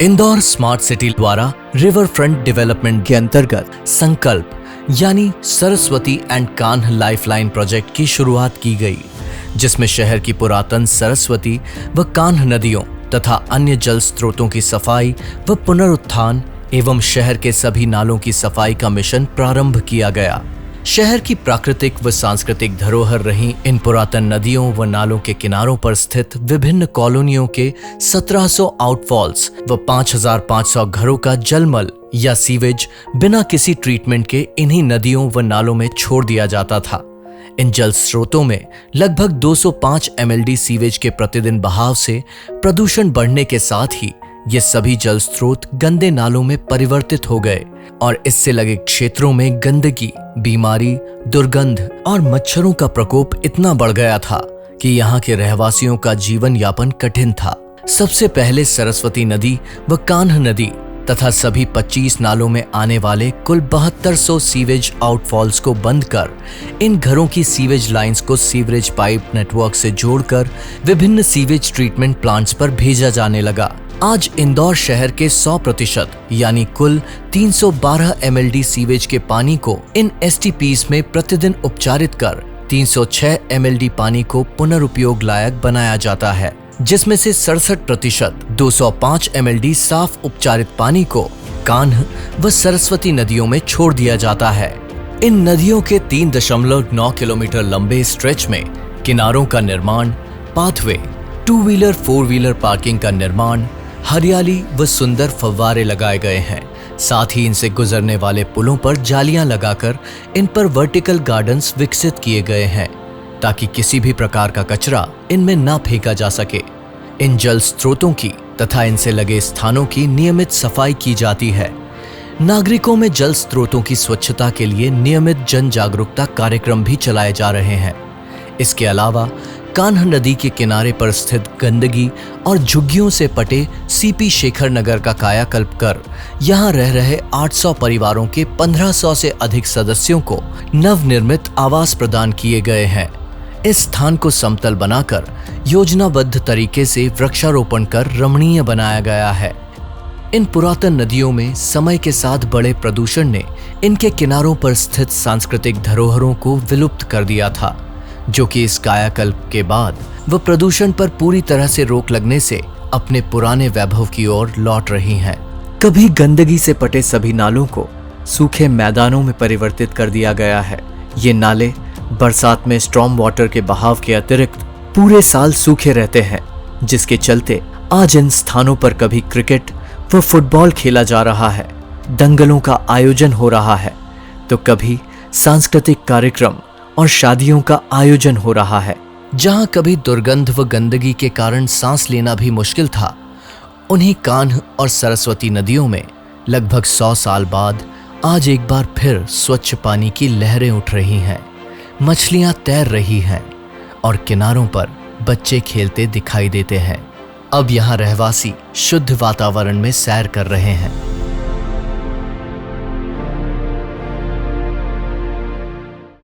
Indore smart city द्वारा river front development के अंतर्गत संकल्प यानी Saraswati and Kanh lifeline project की शुरुआत की गई, जिसमें शहर की पुरातन सरस्वती व कान्ह नदियों तथा अन्य जल स्रोतों की सफाई व पुनरुत्थान एवं शहर के सभी नालों की सफाई का मिशन प्रारंभ किया गया। शहर की प्राकृतिक व सांस्कृतिक धरोहर रही इन पुरातन नदियों व नालों के किनारों पर स्थित विभिन्न कॉलोनियों के 1700 आउटफॉल्स व 5500 घरों का जलमल या सीवेज बिना किसी ट्रीटमेंट के इन्हीं नदियों व नालों में छोड़ दिया जाता था। इन जल स्रोतों में लगभग 205 MLD सीवेज के प्रतिदिन बहाव से प्रदूषण बढ़ने के साथ ही ये सभी जल स्रोत गंदे नालों में परिवर्तित हो गए और इससे लगे क्षेत्रों में गंदगी, बीमारी, दुर्गंध और मच्छरों का प्रकोप इतना बढ़ गया था कि यहाँ के रहवासियों का जीवन यापन कठिन था। सबसे पहले सरस्वती नदी व कान्ह नदी तथा सभी 25 नालों में आने वाले कुल 7200 सीवेज आउटफॉल्स को बंद कर इन घरों की सीवेज लाइंस को सीवरेज पाइप नेटवर्क से जोड़कर विभिन्न सीवेज ट्रीटमेंट प्लांट्स पर भेजा जाने लगा। आज इंदौर शहर के 100% यानी कुल 312 MLD सीवेज के पानी को इन STPs में प्रतिदिन उपचारित कर 306 MLD पानी को पुनरुपयोग लायक बनाया जाता है, जिसमें से 67% 205 MLD साफ उपचारित पानी को कान्ह व सरस्वती नदियों में छोड़ दिया जाता है। इन नदियों के 3.9 किलोमीटर लंबे स्ट्रेच में किनारों का निर्माण, पाथवे, 2-व्हीलर 4-व्हीलर पार्किंग का निर्माण, हरियाली व सुंदर फव्वारे लगाए गए हैं। साथ ही इनसे गुजरने वाले पुलों पर जालियां लगाकर इन पर वर्टिकल गार्डन्स विकसित किए गए हैं ताकि किसी भी प्रकार का कचरा इनमें ना फेंका जा सके। इन जल स्रोतों की तथा इनसे लगे स्थानों की नियमित सफाई की जाती है। नागरिकों में जल स्रोतों की स्वच्छता के लिए नियमित जन जागरूकता कार्यक्रम भी चलाए जा रहे हैं। इसके अलावा कान्ह नदी के किनारे पर स्थित गंदगी और झुग्गियों से पटे CP शेखर नगर का कायाकल्प कर यहाँ रह रहे 800 परिवारों के 1500 से अधिक सदस्यों को नवनिर्मित आवास प्रदान किए गए हैं। इस स्थान को समतल बनाकर योजनाबद्ध तरीके से वृक्षारोपण कर रमणीय बनाया गया है। इन पुरातन नदियों में समय के साथ बढ़े प्रदूषण ने इनके किनारों पर स्थित सांस्कृतिक धरोहरों को विलुप्त कर दिया था, जो कि इस कायाकल्प के बाद व प्रदूषण पर पूरी तरह से रोक लगने से अपने पुराने वैभव की ओर लौट रही हैं। कभी गंदगी से पटे सभी नालों को सूखे मैदानों में परिवर्तित कर दिया गया है। ये नाले बरसात में स्टॉर्म वाटर के बहाव के अतिरिक्त पूरे साल सूखे रहते हैं, जिसके चलते आज इन स्थानों पर कभी क्रिकेट व फुटबॉल खेला जा रहा है, दंगलों का आयोजन हो रहा है, तो कभी सांस्कृतिक कार्यक्रम और शादियों का आयोजन हो रहा है। जहां कभी दुर्गंध व गंदगी के कारण सांस लेना भी मुश्किल था, उन्हीं कान्ह और सरस्वती नदियों में लगभग 100 साल बाद आज एक बार फिर स्वच्छ पानी की लहरें उठ रही हैं, मछलियां तैर रही हैं और किनारों पर बच्चे खेलते दिखाई देते हैं। अब यहाँ रहवासी शुद्ध वातावरण में सैर कर रहे हैं।